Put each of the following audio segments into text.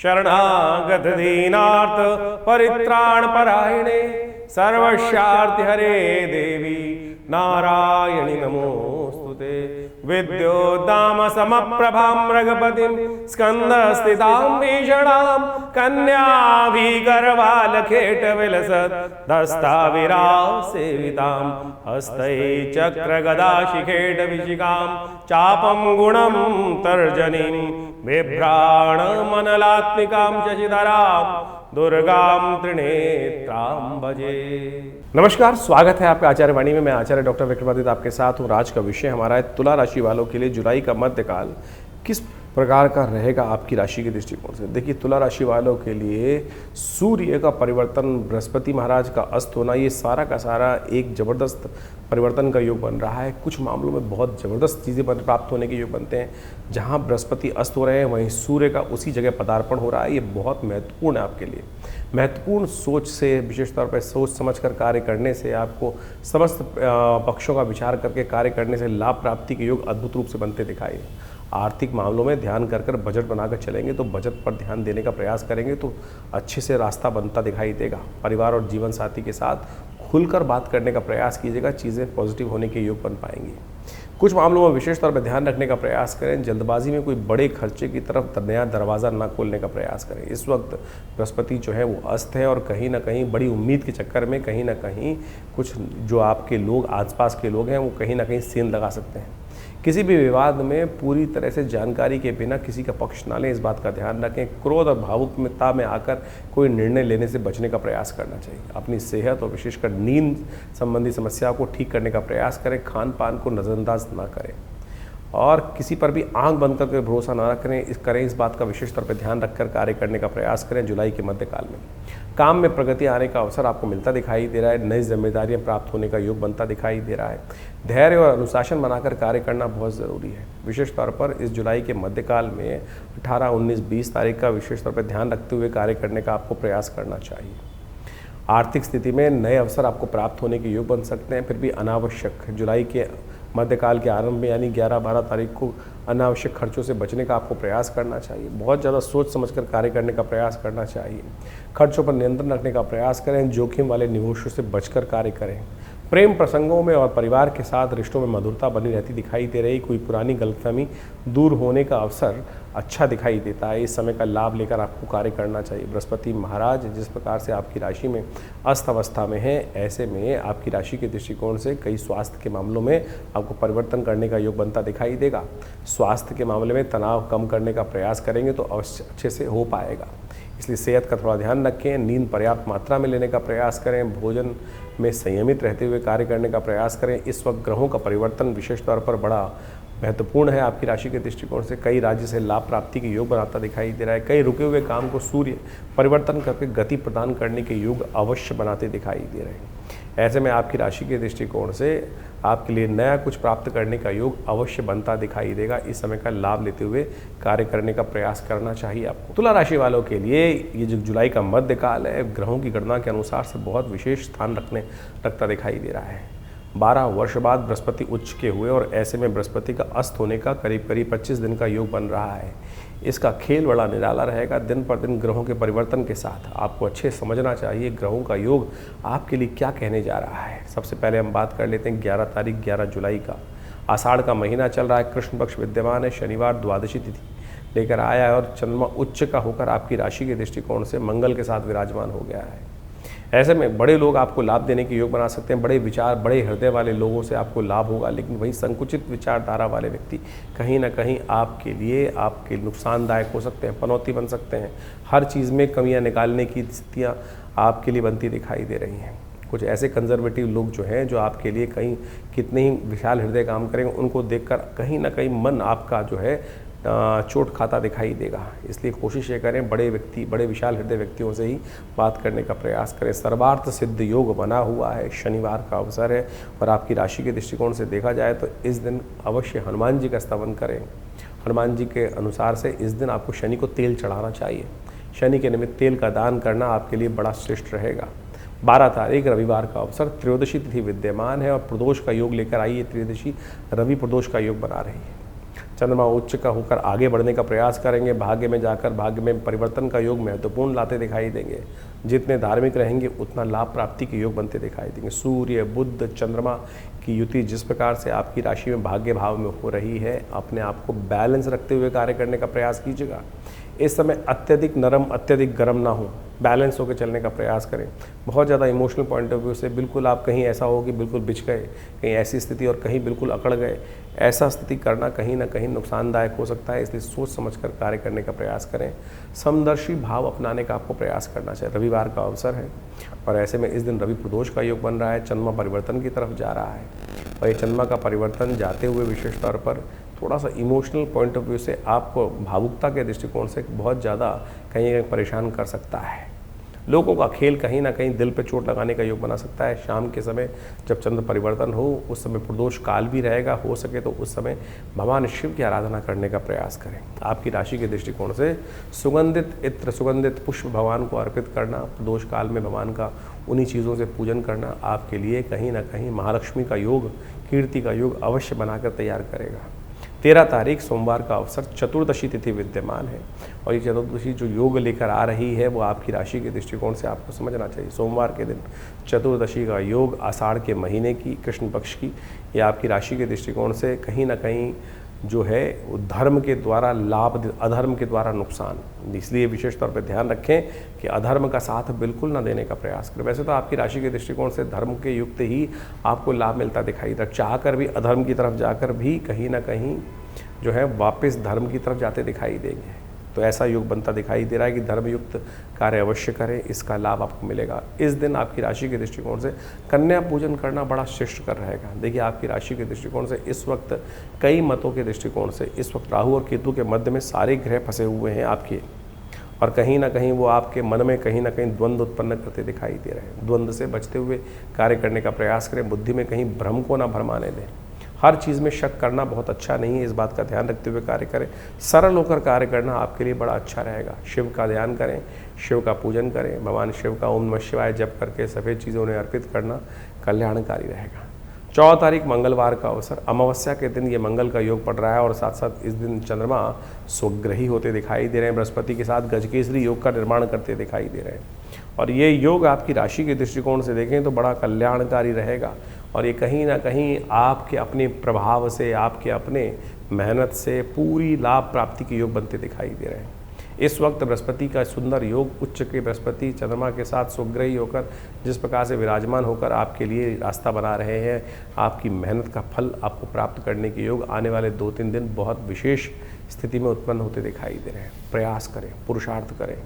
शरणागत दीनार्थ परित्राण परायणे सर्वस्यार्थ हरे देवी नारायणी नमोस्तुते। विद्योद्दाम समप्रभां मृगपतिं स्कंदस्थितां भीषणां कन्याभिगर्भालखेट विलसत् दस्ताविरासेवितां हस्तै चक्रगदाशिखेट विशिखां चापं गुणं तर्जनीं बिभ्राणमनलात्मिकां शशिधरां दुर्गां त्रिनेत्रां भजे। नमस्कार, स्वागत है आपका आचार्य वाणी में। मैं आचार्य डॉक्टर विक्रमादित्य आपके साथ हूँ। आज का विषय हमारा है तुला राशि वालों के लिए जुलाई का मध्यकाल किस प्रकार का रहेगा आपकी राशि के दृष्टिकोण से। देखिए, तुला राशि वालों के लिए सूर्य का परिवर्तन, बृहस्पति महाराज का अस्त होना, ये सारा का सारा एक जबरदस्त परिवर्तन का योग बन रहा है। कुछ मामलों में बहुत ज़बरदस्त चीज़ें प्राप्त होने के योग बनते हैं। जहाँ बृहस्पति अस्त हो रहे हैं वहीं सूर्य का उसी जगह पदार्पण हो रहा है। ये बहुत महत्वपूर्ण है आपके लिए। महत्वपूर्ण सोच से, विशेष तौर पर सोच समझ कर कार्य करने से, आपको समस्त पक्षों का विचार करके कार्य करने से लाभ प्राप्ति के योग अद्भुत रूप से बनते दिखाई। आर्थिक मामलों में ध्यान कर बजट बनाकर चलेंगे तो बजट पर ध्यान देने का प्रयास करेंगे तो अच्छे से रास्ता बनता दिखाई देगा। परिवार और जीवन साथी के साथ खुलकर बात करने का प्रयास कीजिएगा, चीज़ें पॉजिटिव होने के योग बन पाएंगी। कुछ मामलों में विशेष तौर पर ध्यान रखने का प्रयास करें। जल्दबाजी में कोई बड़े खर्चे की तरफ नया दरवाज़ा ना खोलने का प्रयास करें। इस वक्त बृहस्पति जो है वो अस्त है और कहीं ना कहीं बड़ी उम्मीद के चक्कर में कहीं ना कहीं कुछ जो आपके लोग, आसपास के लोग हैं, वो कहीं ना कहीं सेंध लगा सकते हैं। किसी भी विवाद में पूरी तरह से जानकारी के बिना किसी का पक्ष ना लें, इस बात का ध्यान रखें। क्रोध और भावुकता में आकर कोई निर्णय लेने से बचने का प्रयास करना चाहिए। अपनी सेहत और विशेषकर नींद संबंधी समस्याओं को ठीक करने का प्रयास करें। खान पान को नज़रअंदाज ना करें और किसी पर भी आंख बंद करके भरोसा ना करें। इस बात का विशेष तौर पर ध्यान रखकर कार्य करने का प्रयास करें। जुलाई के मध्यकाल में काम में प्रगति आने का अवसर आपको मिलता दिखाई दे रहा है। नई जिम्मेदारियां प्राप्त होने का योग बनता दिखाई दे रहा है। धैर्य और अनुशासन बनाकर कार्य करना बहुत ज़रूरी है। विशेष तौर पर इस जुलाई के मध्यकाल में 18, 19, 20 तारीख का विशेष तौर पर ध्यान रखते हुए कार्य करने का आपको प्रयास करना चाहिए। आर्थिक स्थिति में नए अवसर आपको प्राप्त होने के योग बन सकते हैं। फिर भी अनावश्यक जुलाई के मध्यकाल के आरंभ में यानी 11-12 तारीख को अनावश्यक खर्चों से बचने का आपको प्रयास करना चाहिए। बहुत ज़्यादा सोच समझकर कार्य करने का प्रयास करना चाहिए। खर्चों पर नियंत्रण रखने का प्रयास करें। जोखिम वाले निवेशों से बचकर कार्य करें। प्रेम प्रसंगों में और परिवार के साथ रिश्तों में मधुरता बनी रहती दिखाई दे रही। कोई पुरानी गलतफहमी दूर होने का अवसर अच्छा दिखाई देता है। इस समय का लाभ लेकर आपको कार्य करना चाहिए। बृहस्पति महाराज जिस प्रकार से आपकी राशि में अस्त अवस्था में है, ऐसे में आपकी राशि के दृष्टिकोण से कई स्वास्थ्य के मामलों में आपको परिवर्तन करने का योग बनता दिखाई देगा। स्वास्थ्य के मामले में तनाव कम करने का प्रयास करेंगे तो अवश्य अच्छे से हो पाएगा। इसलिए सेहत का थोड़ा ध्यान रखें। नींद पर्याप्त मात्रा में लेने का प्रयास करें। भोजन में संयमित रहते हुए कार्य करने का प्रयास करें। इस वक्त ग्रहों का परिवर्तन विशेष तौर पर बड़ा महत्वपूर्ण है आपकी राशि के दृष्टिकोण से। कई राज्य से लाभ प्राप्ति के योग बनाता दिखाई दे रहा है। कई रुके हुए काम को सूर्य परिवर्तन करके गति प्रदान करने के योग अवश्य बनाते दिखाई दे रहे हैं। ऐसे में आपकी राशि के दृष्टिकोण से आपके लिए नया कुछ प्राप्त करने का योग अवश्य बनता दिखाई देगा। इस समय का लाभ लेते हुए कार्य करने का प्रयास करना चाहिए आपको। तुला राशि वालों के लिए ये जो जुलाई का मध्यकाल है, ग्रहों की गणना के अनुसार से बहुत विशेष स्थान रखता दिखाई दे रहा है। 12 वर्ष बाद बृहस्पति उच्च के हुए और ऐसे में बृहस्पति का अस्त होने का करीब 25 दिन का योग बन रहा है। इसका खेल बड़ा निराला रहेगा। दिन पर दिन ग्रहों के परिवर्तन के साथ आपको अच्छे समझना चाहिए ग्रहों का योग आपके लिए क्या कहने जा रहा है। सबसे पहले हम बात कर लेते हैं 11 तारीख 11 जुलाई का। आषाढ़ का महीना चल रहा है। कृष्ण पक्ष विद्यमान है। शनिवार द्वादशी तिथि लेकर आया है और चंद्रमा उच्च का होकर आपकी राशि के दृष्टिकोण से मंगल के साथ विराजमान हो गया है। ऐसे में बड़े लोग आपको लाभ देने के योग बना सकते हैं। बड़े विचार, बड़े हृदय वाले लोगों से आपको लाभ होगा, लेकिन वही संकुचित विचारधारा वाले व्यक्ति कहीं ना कहीं आपके लिए आपके नुकसानदायक हो सकते हैं, पनौती बन सकते हैं। हर चीज़ में कमियां निकालने की स्थितियां आपके लिए बनती दिखाई दे रही हैं। कुछ ऐसे कंजर्वेटिव लोग जो हैं, जो आपके लिए कहीं कितने ही विशाल हृदय काम करेंगे, उनको देखकर कहीं ना कहीं मन आपका जो है चोट खाता दिखाई देगा। इसलिए कोशिश ये करें बड़े विशाल हृदय व्यक्तियों से ही बात करने का प्रयास करें। सर्वार्थ सिद्ध योग बना हुआ है। शनिवार का अवसर है और आपकी राशि के दृष्टिकोण से देखा जाए तो इस दिन अवश्य हनुमान जी का स्तवन करें। हनुमान जी के अनुसार से इस दिन आपको शनि को तेल चढ़ाना चाहिए। शनि के निमित्त तेल का दान करना आपके लिए बड़ा श्रेष्ठ रहेगा। 12 तारीख रविवार का अवसर, त्रयोदशी तिथि विद्यमान है और प्रदोष का योग लेकर आई है। त्रयोदशी रवि प्रदोष का योग बना रही है। चंद्रमा उच्च का होकर आगे बढ़ने का प्रयास करेंगे, भाग्य में जाकर भाग्य में परिवर्तन का योग महत्वपूर्ण लाते दिखाई देंगे। जितने धार्मिक रहेंगे उतना लाभ प्राप्ति के योग बनते दिखाई देंगे। सूर्य बुध चंद्रमा की युति जिस प्रकार से आपकी राशि में भाग्य भाव में हो रही है, अपने आप को बैलेंस रखते हुए कार्य करने का प्रयास कीजिएगा। इस समय अत्यधिक नरम अत्यधिक गर्म ना हो, बैलेंस होकर चलने का प्रयास करें। बहुत ज़्यादा इमोशनल पॉइंट ऑफ व्यू से बिल्कुल आप कहीं ऐसा हो कि बिल्कुल बिछ गए, कहीं ऐसी स्थिति और कहीं बिल्कुल अकड़ गए, ऐसा स्थिति करना कहीं ना कहीं नुकसानदायक हो सकता है। इसलिए सोच समझकर कार्य करने का प्रयास करें। समदर्शी भाव अपनाने का आपको प्रयास करना चाहिए। रविवार का अवसर है और ऐसे में इस दिन रवि प्रदोष का योग बन रहा है। चंद्रमा परिवर्तन की तरफ जा रहा है और ये चंद्रमा का परिवर्तन जाते हुए विशेष तौर पर थोड़ा सा इमोशनल पॉइंट ऑफ व्यू से आपको भावुकता के दृष्टिकोण से बहुत ज़्यादा कहीं ना कहीं परेशान कर सकता है। लोगों का खेल कहीं ना कहीं दिल पे चोट लगाने का योग बना सकता है। शाम के समय जब चंद्र परिवर्तन हो उस समय प्रदोष काल भी रहेगा। हो सके तो उस समय भगवान शिव की आराधना करने का प्रयास करें। आपकी राशि के दृष्टिकोण से सुगंधित इत्र सुगंधित पुष्प भगवान को अर्पित करना, प्रदोष काल में भगवान का उन्हीं चीज़ों से पूजन करना आपके लिए कहीं ना कहीं महालक्ष्मी का योग, कीर्ति का योग अवश्य बनाकर तैयार करेगा। 13 तारीख सोमवार का अवसर चतुर्दशी तिथि विद्यमान है और ये चतुर्दशी जो योग लेकर आ रही है वो आपकी राशि के दृष्टिकोण से आपको समझना चाहिए। सोमवार के दिन चतुर्दशी का योग आषाढ़ के महीने की कृष्ण पक्ष की, ये आपकी राशि के दृष्टिकोण से कहीं ना कहीं जो है वो धर्म के द्वारा लाभ, अधर्म के द्वारा नुकसान। इसलिए विशेष तौर पर ध्यान रखें कि अधर्म का साथ बिल्कुल ना देने का प्रयास करें। वैसे तो आपकी राशि के दृष्टिकोण से धर्म के युक्त ही आपको लाभ मिलता दिखाई देता, चाह कर भी अधर्म की तरफ जाकर भी कहीं ना कहीं जो है वापस धर्म की तरफ जाते दिखाई देंगे। तो ऐसा योग बनता दिखाई दे रहा है कि धर्मयुक्त कार्य अवश्य करें, इसका लाभ आपको मिलेगा। इस दिन आपकी राशि के दृष्टिकोण से कन्या पूजन करना बड़ा श्रेष्ठ कर रहेगा। देखिए आपकी राशि के दृष्टिकोण से इस वक्त कई मतों के दृष्टिकोण से इस वक्त राहु और केतु के मध्य में सारे ग्रह फंसे हुए हैं आपके, और कहीं ना कहीं वो आपके मन में कहीं ना कहीं द्वंद्व उत्पन्न करते दिखाई दे रहे हैं। द्वंद्व से बचते हुए कार्य करने का प्रयास करें। बुद्धि में कहीं भ्रम को ना भरमाने दें। हर चीज़ में शक करना बहुत अच्छा नहीं है, इस बात का ध्यान रखते हुए कार्य करें। सरल होकर कार्य करना आपके लिए बड़ा अच्छा रहेगा। शिव का ध्यान करें, शिव का पूजन करें, भगवान शिव का ओम नमः शिवाय जप करके सफ़ेद चीज़ें उन्हें अर्पित करना कल्याणकारी रहेगा। 14 तारीख मंगलवार का अवसर, अमावस्या के दिन ये मंगल का योग पड़ रहा है और साथ साथ इस दिन चंद्रमा स्वग्रही होते दिखाई दे रहे हैं। बृहस्पति के साथ गजकेसरी योग का निर्माण करते दिखाई दे रहे हैं और ये योग आपकी राशि के दृष्टिकोण से देखें तो बड़ा कल्याणकारी रहेगा और ये कहीं ना कहीं आपके अपने प्रभाव से, आपके अपने मेहनत से पूरी लाभ प्राप्ति के योग बनते दिखाई दे रहे हैं। इस वक्त बृहस्पति का सुंदर योग, उच्च के बृहस्पति चंद्रमा के साथ स्वग्रही होकर जिस प्रकार से विराजमान होकर आपके लिए रास्ता बना रहे हैं, आपकी मेहनत का फल आपको प्राप्त करने के योग आने वाले 2-3 दिन बहुत विशेष स्थिति में उत्पन्न होते दिखाई दे रहे हैं। प्रयास करें, पुरुषार्थ करें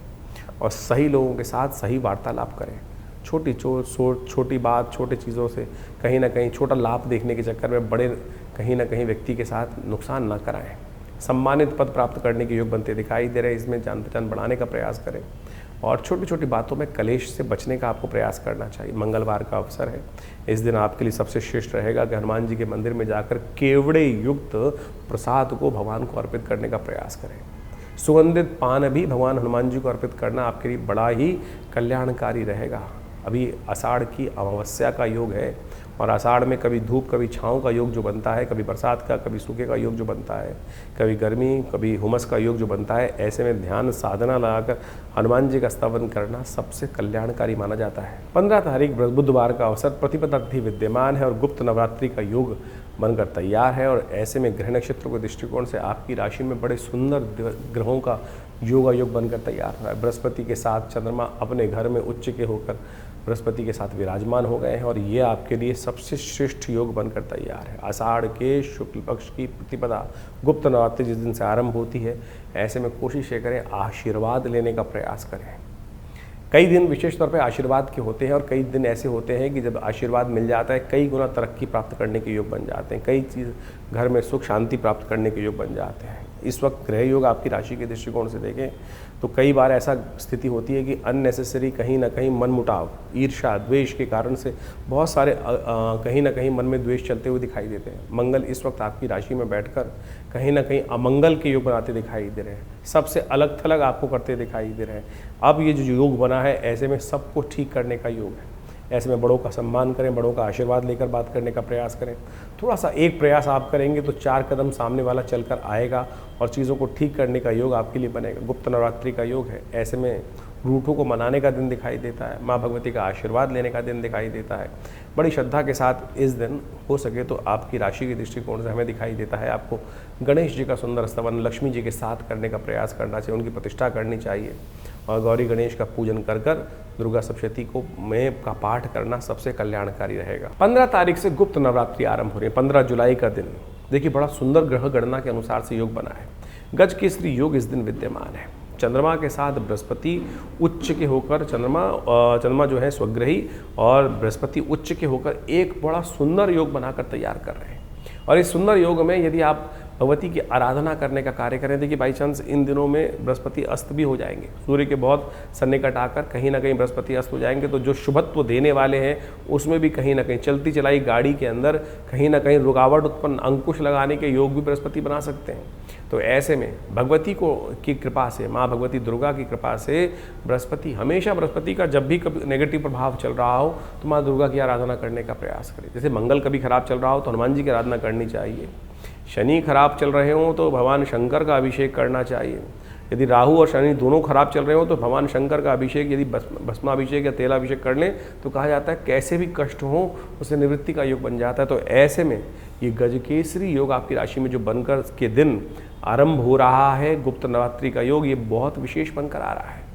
और सही लोगों के साथ सही वार्तालाप करें। छोटी बात, छोटी चीज़ों से कहीं ना कहीं छोटा लाभ देखने के चक्कर में बड़े कहीं ना कहीं व्यक्ति के साथ नुकसान ना कराएं। सम्मानित पद प्राप्त करने के योग बनते दिखाई दे रहे हैं। इसमें जान पहचान बढ़ाने का प्रयास करें और छोटी छोटी बातों में कलेश से बचने का आपको प्रयास करना चाहिए। मंगलवार का अवसर है, इस दिन आपके लिए सबसे श्रेष्ठ रहेगा कि हनुमान जी के मंदिर में जाकर केवड़े युक्त प्रसाद को भगवान को अर्पित करने का प्रयास करें। सुगंधित पान भी भगवान हनुमान जी को अर्पित करना आपके लिए बड़ा ही कल्याणकारी रहेगा। अभी आषाढ़ की अमावस्या का योग है और आषाढ़ में कभी धूप कभी छाँव का योग जो बनता है, कभी बरसात का कभी सूखे का योग जो बनता है, कभी गर्मी कभी हुमस का योग जो बनता है, ऐसे में ध्यान साधना लगाकर हनुमान जी का स्तवन करना सबसे कल्याणकारी माना जाता है। 15 तारीख बुधवार का अवसर, प्रतिपदा तिथि विद्यमान है और गुप्त नवरात्रि का योग बनकर तैयार है और ऐसे में ग्रह नक्षत्रों के दृष्टिकोण से आपकी राशि में बड़े सुंदर ग्रहों का योग बनकर तैयार है। बृहस्पति के साथ चंद्रमा अपने घर में उच्च के होकर बृहस्पति के साथ विराजमान हो गए हैं और ये आपके लिए सबसे श्रेष्ठ योग बनकर तैयार है। आषाढ़ के शुक्ल पक्ष की प्रतिपदा गुप्त नवरात्रि जिस दिन से आरंभ होती है, ऐसे में कोशिश ये करें आशीर्वाद लेने का प्रयास करें। कई दिन विशेष तौर पे आशीर्वाद के होते हैं और कई दिन ऐसे होते हैं कि जब आशीर्वाद मिल जाता है कई गुना तरक्की प्राप्त करने के योग बन जाते हैं, कई चीज़ घर में सुख शांति प्राप्त करने के योग बन जाते हैं। इस वक्त ग्रह योग आपकी राशि के दृष्टिकोण से देखें तो कई बार ऐसा स्थिति होती है कि अननेसेसरी कहीं ना कहीं मनमुटाव, ईर्ष्या, द्वेष के कारण से बहुत सारे कहीं ना कहीं मन में द्वेष चलते हुए दिखाई देते हैं। मंगल इस वक्त आपकी राशि में बैठकर कहीं ना कहीं अमंगल के योग बनाते दिखाई दे रहे हैं, सबसे अलग थलग आपको करते दिखाई दे रहे हैं। अब ये जो योग बना है ऐसे में सबको ठीक करने का योग है। ऐसे में बड़ों का सम्मान करें, बड़ों का आशीर्वाद लेकर बात करने का प्रयास करें। थोड़ा सा एक प्रयास आप करेंगे तो 4 कदम सामने वाला चलकर आएगा और चीज़ों को ठीक करने का योग आपके लिए बनेगा। गुप्त नवरात्रि का योग है, ऐसे में रूठों को मनाने का दिन दिखाई देता है, माँ भगवती का आशीर्वाद लेने का दिन दिखाई देता है। बड़ी श्रद्धा के साथ इस दिन हो सके तो आपकी राशि के दृष्टिकोण से हमें दिखाई देता है आपको गणेश जी का सुंदर स्तवन लक्ष्मी जी के साथ करने का प्रयास करना चाहिए, उनकी प्रतिष्ठा करनी चाहिए और गौरी गणेश का पूजन कर कर दुर्गा सप्तशती को में का पाठ करना सबसे कल्याणकारी रहेगा। 15 तारीख से गुप्त नवरात्रि आरंभ हो रही है, 15 जुलाई का दिन। देखिए बड़ा सुंदर ग्रह गणना के अनुसार से योग बना है। गज केसरी योग इस दिन विद्यमान है। चंद्रमा के साथ बृहस्पति उच्च के होकर चंद्रमा जो है स्वग्रही और बृहस्पति उच्च के होकर एक बड़ा सुंदर योग बनाकर तैयार कर रहे हैं। और इस सुंदर योग में यदि आप भगवती की आराधना करने का कार्य करें, देखिए बाई चांस इन दिनों में बृहस्पति अस्त भी हो जाएंगे, सूर्य के बहुत सन्निकट आकर कहीं ना कहीं बृहस्पति अस्त हो जाएंगे, तो जो शुभत्व देने वाले हैं उसमें भी कहीं ना कहीं चलती चलाई गाड़ी के अंदर कहीं ना कहीं रुकावट उत्पन्न, अंकुश लगाने के योग भी बृहस्पति बना सकते हैं। तो ऐसे में भगवती की कृपा से, माँ भगवती दुर्गा की कृपा से बृहस्पति हमेशा, बृहस्पति का जब भी कभी नेगेटिव प्रभाव चल रहा हो तो माँ दुर्गा की आराधना करने का प्रयास करें। जैसे मंगल कभी खराब चल रहा हो तो हनुमान जी की आराधना करनी चाहिए, शनि खराब चल रहे हों तो भगवान शंकर का अभिषेक करना चाहिए, यदि राहु और शनि दोनों खराब चल रहे हो तो भगवान शंकर का अभिषेक, यदि भस्माभिषेक या तेलाभिषेक कर लें तो कहा जाता है कैसे भी कष्ट हो उससे निवृत्ति का योग बन जाता है। तो ऐसे में ये गजकेसरी योग आपकी राशि में जो बनकर के दिन आरंभ हो रहा है, गुप्त नवरात्रि का योग, ये बहुत विशेष बनकर आ रहा है।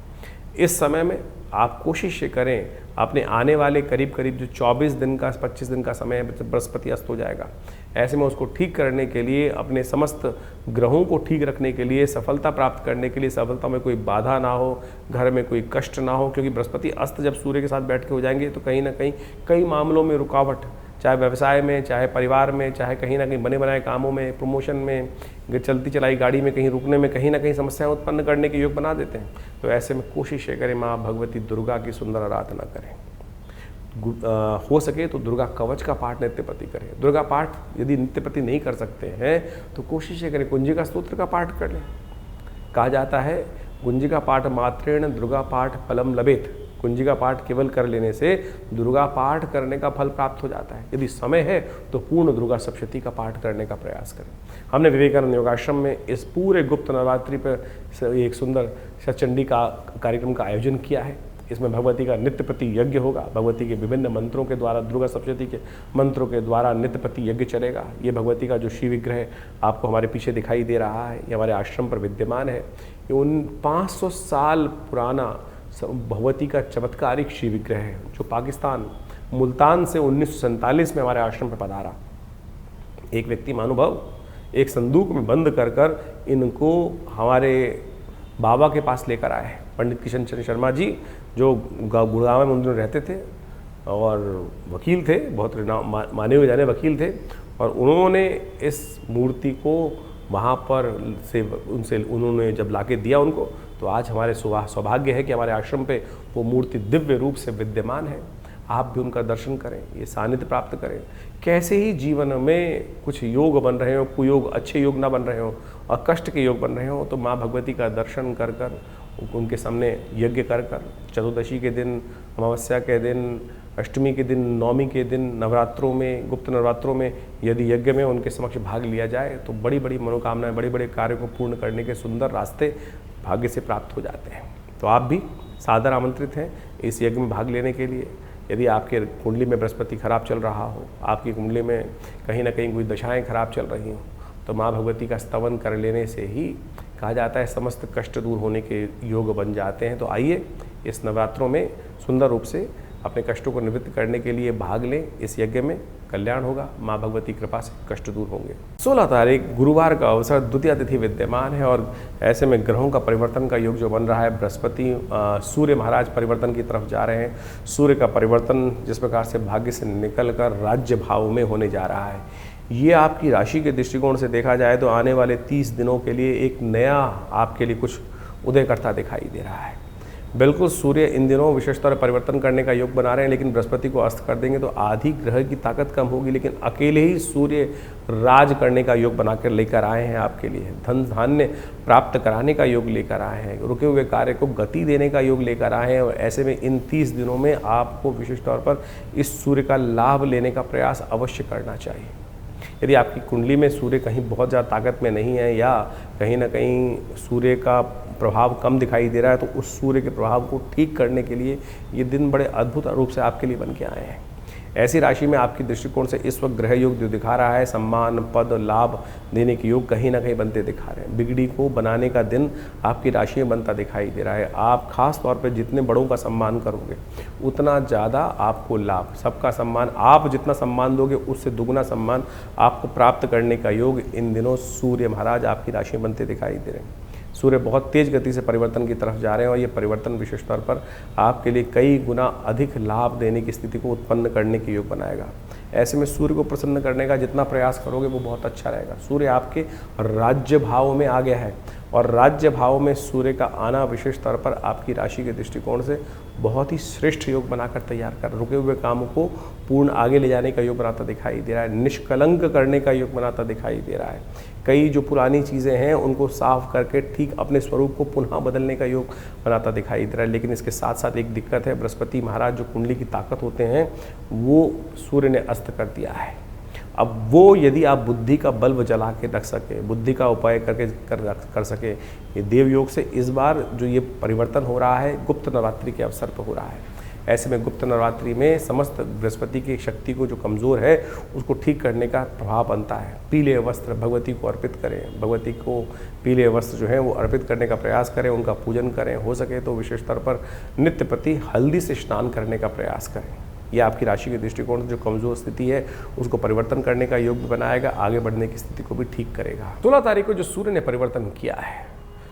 इस समय में आप कोशिश करें अपने आने वाले करीब करीब जो 24 दिन का 25 दिन का समय है, बृहस्पति अस्त हो जाएगा, ऐसे में उसको ठीक करने के लिए, अपने समस्त ग्रहों को ठीक रखने के लिए, सफलता प्राप्त करने के लिए, सफलता में कोई बाधा ना हो, घर में कोई कष्ट ना हो, क्योंकि बृहस्पति अस्त जब सूर्य के साथ बैठ के हो जाएंगे तो कहीं ना कहीं कई मामलों में रुकावट, चाहे व्यवसाय में, चाहे परिवार में, चाहे कहीं ना कहीं बने बनाए कामों में, प्रमोशन में, चलती चलाई गाड़ी में कहीं रुकने में कहीं ना कहीं समस्याएं उत्पन्न करने के योग बना देते हैं। तो ऐसे में कोशिश करें माँ भगवती दुर्गा की सुंदर आराधना करें। हो सके तो दुर्गा कवच का पाठ नित्यपति करें। दुर्गा पाठ यदि नित्यपति नहीं कर सकते हैं तो कोशिश करें कुंजिका स्तोत्र का पाठ कर लें। कहा जाता है कुंजिका पाठ मात्रेण दुर्गा पाठ फलम लभेत, कुंजिका पाठ केवल कर लेने से दुर्गा पाठ करने का फल प्राप्त हो जाता है। यदि समय है तो पूर्ण दुर्गा सप्तशती का पाठ करने का प्रयास करें। हमने विवेकानंद योगाश्रम में इस पूरे गुप्त नवरात्रि पर एक सुंदर सचंडी का कार्यक्रम का आयोजन किया है। इसमें भगवती का नित्यपति यज्ञ होगा, भगवती के विभिन्न मंत्रों के द्वारा, दुर्गा सप्तशती के मंत्रों के द्वारा नित्यपति यज्ञ चलेगा। ये भगवती का जो शिव विग्रह आपको हमारे पीछे दिखाई दे रहा है, ये हमारे आश्रम पर विद्यमान है। ये उन 500 साल पुराना भगवती का चमत्कारिक शिव विग्रह है जो पाकिस्तान मुल्तान से 1947 में हमारे आश्रम पर पधारा। एक व्यक्ति महानुभाव एक संदूक में बंद कर कर इनको हमारे बाबा के पास लेकर आए हैं। पंडित किशन चंद्र शर्मा जी जो गुड़गांव में उन रहते थे और वकील थे, बहुत माने हुए जाने वकील थे, और उन्होंने इस मूर्ति को वहाँ पर से उन्होंने जब लाके दिया उनको, तो आज हमारे सौभाग्य है कि हमारे आश्रम पे वो मूर्ति दिव्य रूप से विद्यमान है। आप भी उनका दर्शन करें, ये सानिध्य प्राप्त करें। कैसे ही जीवन में कुछ योग बन रहे हो, कुयोग अच्छे योग ना बन रहे हो और कष्ट के योग बन रहे हो, तो माँ भगवती का दर्शन कर कर, उनके सामने यज्ञ कर कर, चतुर्दशी के दिन, अमावस्या के दिन, अष्टमी के दिन, नवमी के दिन, नवरात्रों में, गुप्त नवरात्रों में यदि यज्ञ में उनके समक्ष भाग लिया जाए तो बड़ी बड़ी मनोकामनाएं, बड़े बड़े कार्यों को पूर्ण करने के सुंदर रास्ते भाग्य से प्राप्त हो जाते हैं। तो आप भी सादर आमंत्रित हैं इस यज्ञ में भाग लेने के लिए। यदि आपके कुंडली में बृहस्पति खराब चल रहा हो, आपकी कुंडली में कहीं ना कहीं कोई दशाएं खराब चल रही हों, तो माँ भगवती का स्तवन कर लेने से ही कहा जाता है समस्त कष्ट दूर होने के योग बन जाते हैं। तो आइए इस नवरात्रों में सुंदर रूप से अपने कष्टों को निवृत्त करने के लिए भाग लें। इस यज्ञ में कल्याण होगा, माँ भगवती कृपा से कष्ट दूर होंगे। 16 तारीख गुरुवार का अवसर, द्वितीया तिथि विद्यमान है और ऐसे में ग्रहों का परिवर्तन का योग जो बन रहा है, बृहस्पति सूर्य महाराज परिवर्तन की तरफ जा रहे हैं। सूर्य का परिवर्तन जिस प्रकार से भाग्य से निकल कर राज्य भाव में होने जा रहा है, ये आपकी राशि के दृष्टिकोण से देखा जाए तो आने वाले 30 दिनों के लिए एक नया आपके लिए कुछ उदयकर्ता दिखाई दे रहा है। बिल्कुल, सूर्य इन दिनों विशेष तौर पर परिवर्तन करने का योग बना रहे हैं, लेकिन बृहस्पति को अस्त कर देंगे तो आधी ग्रह की ताकत कम होगी, लेकिन अकेले ही सूर्य राज करने का योग बनाकर लेकर आए हैं आपके लिए। धन धान्य प्राप्त कराने का योग लेकर आए हैं, रुके हुए कार्य को गति देने का योग लेकर आए हैं। और ऐसे में इन 30 दिनों में आपको विशेष तौर पर इस सूर्य का लाभ लेने का प्रयास अवश्य करना चाहिए। यदि आपकी कुंडली में सूर्य कहीं बहुत ज़्यादा ताकत में नहीं है या कहीं ना कहीं सूर्य का प्रभाव कम दिखाई दे रहा है, तो उस सूर्य के प्रभाव को ठीक करने के लिए ये दिन बड़े अद्भुत रूप से आपके लिए बन के आए हैं। ऐसी राशि में आपकी दृष्टिकोण से इस वक्त ग्रह योग जो दिखा रहा है, सम्मान पद लाभ देने के योग कहीं ना कहीं बनते दिखा रहे हैं। बिगड़ी को बनाने का दिन आपकी राशि में बनता दिखाई दे रहा है। आप खास तौर पर जितने बड़ों का सम्मान करोगे उतना ज़्यादा आपको लाभ, सबका सम्मान, आप जितना सम्मान दोगे उससे दुगुना सम्मान आपको प्राप्त करने का योग इन दिनों सूर्य महाराज आपकी राशि में बनते दिखाई दे रहे हैं। सूर्य बहुत तेज गति से परिवर्तन की तरफ जा रहे हैं और ये परिवर्तन विशेष तौर पर आपके लिए कई गुना अधिक लाभ देने की स्थिति को उत्पन्न करने के योग बनाएगा। ऐसे में सूर्य को प्रसन्न करने का जितना प्रयास करोगे वो बहुत अच्छा रहेगा। सूर्य आपके राज्य भाव में आ गया है और राज्य भाव में सूर्य का आना विशेष तौर पर आपकी राशि के दृष्टिकोण से बहुत ही श्रेष्ठ योग बनाकर तैयार कर रुके हुए कामों को पूर्ण आगे ले जाने का योग बनाता दिखाई दे रहा है। निष्कलंक करने का योग बनाता दिखाई दे रहा है। कई जो पुरानी चीज़ें हैं उनको साफ करके ठीक अपने स्वरूप को पुनः बदलने का योग बनाता दिखाई दे रहा है। लेकिन इसके साथ साथ एक दिक्कत है, बृहस्पति महाराज जो कुंडली की ताकत होते हैं वो सूर्य ने अस्त कर दिया है। अब वो यदि आप बुद्धि का बल्ब जला के रख सके, बुद्धि का उपाय करके कर सके, ये देव योग से इस बार जो ये परिवर्तन हो रहा है गुप्त नवरात्रि के अवसर पर हो रहा है। ऐसे में गुप्त नवरात्रि में समस्त बृहस्पति की शक्ति को जो कमज़ोर है उसको ठीक करने का प्रभाव बनता है। पीले वस्त्र भगवती को अर्पित करें, भगवती को पीले वस्त्र जो है वो अर्पित करने का प्रयास करें, उनका पूजन करें। हो सके तो विशेष तौर पर नित्य प्रति हल्दी से स्नान करने का प्रयास करें। ये आपकी राशि के दृष्टिकोण से जो कमज़ोर स्थिति है उसको परिवर्तन करने का योग भी बनाएगा, आगे बढ़ने की स्थिति को भी ठीक करेगा। 16 तारीख को जो सूर्य ने परिवर्तन किया है,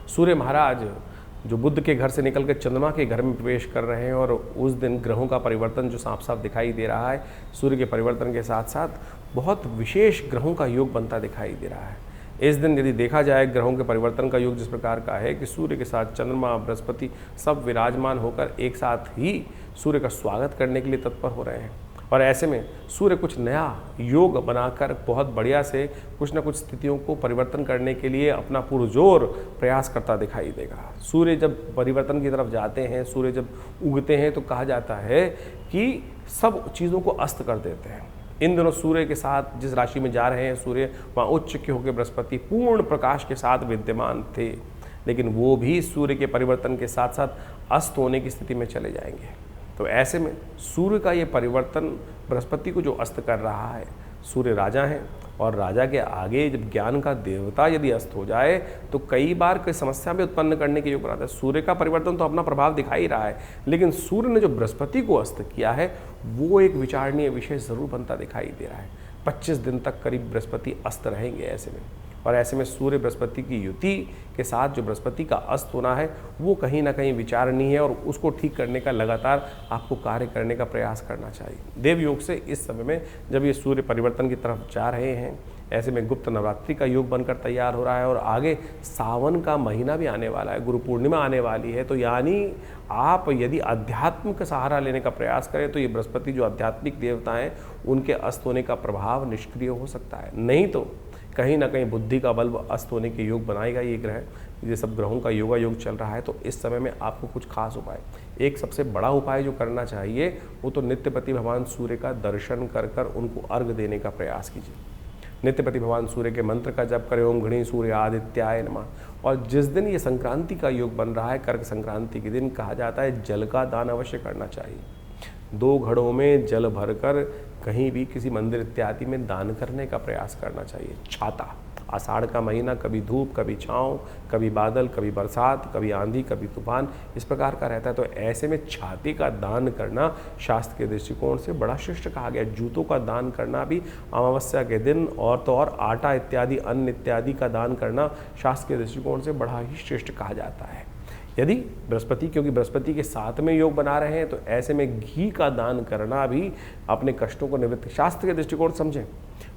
सूर्य महाराज जो बुध के घर से निकल कर चंद्रमा के घर में प्रवेश कर रहे हैं और उस दिन ग्रहों का परिवर्तन जो साफ साफ दिखाई दे रहा है, सूर्य के परिवर्तन के साथ साथ बहुत विशेष ग्रहों का योग बनता दिखाई दे रहा है। इस दिन यदि देखा जाए ग्रहों के परिवर्तन का योग जिस प्रकार का है कि सूर्य के साथ चंद्रमा बृहस्पति सब विराजमान होकर एक साथ ही सूर्य का स्वागत करने के लिए तत्पर हो रहे हैं। और ऐसे में सूर्य कुछ नया योग बनाकर बहुत बढ़िया से कुछ न कुछ स्थितियों को परिवर्तन करने के लिए अपना पुरजोर प्रयास करता दिखाई देगा। सूर्य जब परिवर्तन की तरफ जाते हैं, सूर्य जब उगते हैं तो कहा जाता है कि सब चीज़ों को अस्त कर देते हैं। इन दिनों सूर्य के साथ जिस राशि में जा रहे हैं सूर्य, वहाँ उच्च के होकर बृहस्पति पूर्ण प्रकाश के साथ विद्यमान थे, लेकिन वो भी सूर्य के परिवर्तन के साथ साथ अस्त होने की स्थिति में चले जाएंगे। तो ऐसे में सूर्य का ये परिवर्तन बृहस्पति को जो अस्त कर रहा है, सूर्य राजा हैं और राजा के आगे जब ज्ञान का देवता यदि अस्त हो जाए तो कई बार कोई समस्या भी उत्पन्न करने के योग बनाता है। सूर्य का परिवर्तन तो अपना प्रभाव दिखा ही रहा है, लेकिन सूर्य ने जो बृहस्पति को अस्त किया है वो एक विचारणीय विषय जरूर बनता दिखाई दे रहा है। 25 दिन तक करीब बृहस्पति अस्त रहेंगे ऐसे में, और ऐसे में सूर्य बृहस्पति की युति के साथ जो बृहस्पति का अस्त होना है वो कहीं ना कहीं विचारणीय है और उसको ठीक करने का लगातार आपको कार्य करने का प्रयास करना चाहिए। देव योग से इस समय में जब ये सूर्य परिवर्तन की तरफ जा रहे हैं, ऐसे में गुप्त नवरात्रि का योग बनकर तैयार हो रहा है और आगे सावन का महीना भी आने वाला है, गुरु पूर्णिमा आने वाली है। तो यानी आप यदि अध्यात्म का सहारा लेने का प्रयास करें तो ये बृहस्पति जो आध्यात्मिक देवता हैं उनके अस्त होने का प्रभाव निष्क्रिय हो सकता है। नहीं तो कहीं ना कहीं बुद्धि का बल्ब अस्त होने के योग बनाएगा ये ग्रह। ये सब ग्रहों का योगा योग चल रहा है, तो इस समय में आपको कुछ खास उपाय, एक सबसे बड़ा उपाय जो करना चाहिए वो तो नित्यपति भगवान सूर्य का दर्शन कर कर उनको अर्घ देने का प्रयास कीजिए। नित्यपति भगवान सूर्य के मंत्र का जप करें, ओम घृणी सूर्य आदित्याय नमः। और जिस दिन ये संक्रांति का योग बन रहा है, कर्क संक्रांति के दिन, कहा जाता है जल का दान अवश्य करना चाहिए। 2 घड़ों में जल भरकर कहीं भी किसी मंदिर इत्यादि में दान करने का प्रयास करना चाहिए। छाता, आषाढ़ का महीना, कभी धूप कभी छाँव, कभी बादल कभी बरसात, कभी आंधी कभी तूफान, इस प्रकार का रहता है। तो ऐसे में छाते का दान करना शास्त्र के दृष्टिकोण से बड़ा श्रेष्ठ कहा गया। जूतों का दान करना भी अमावस्या के दिन, और तो और आटा इत्यादि अन्न इत्यादि का दान करना शास्त्र के दृष्टिकोण से बड़ा ही श्रेष्ठ कहा जाता है। यदि बृहस्पति, क्योंकि बृहस्पति के साथ में योग बना रहे हैं, तो ऐसे में घी का दान करना भी अपने कष्टों को निवृत्त, शास्त्र के दृष्टिकोण समझें।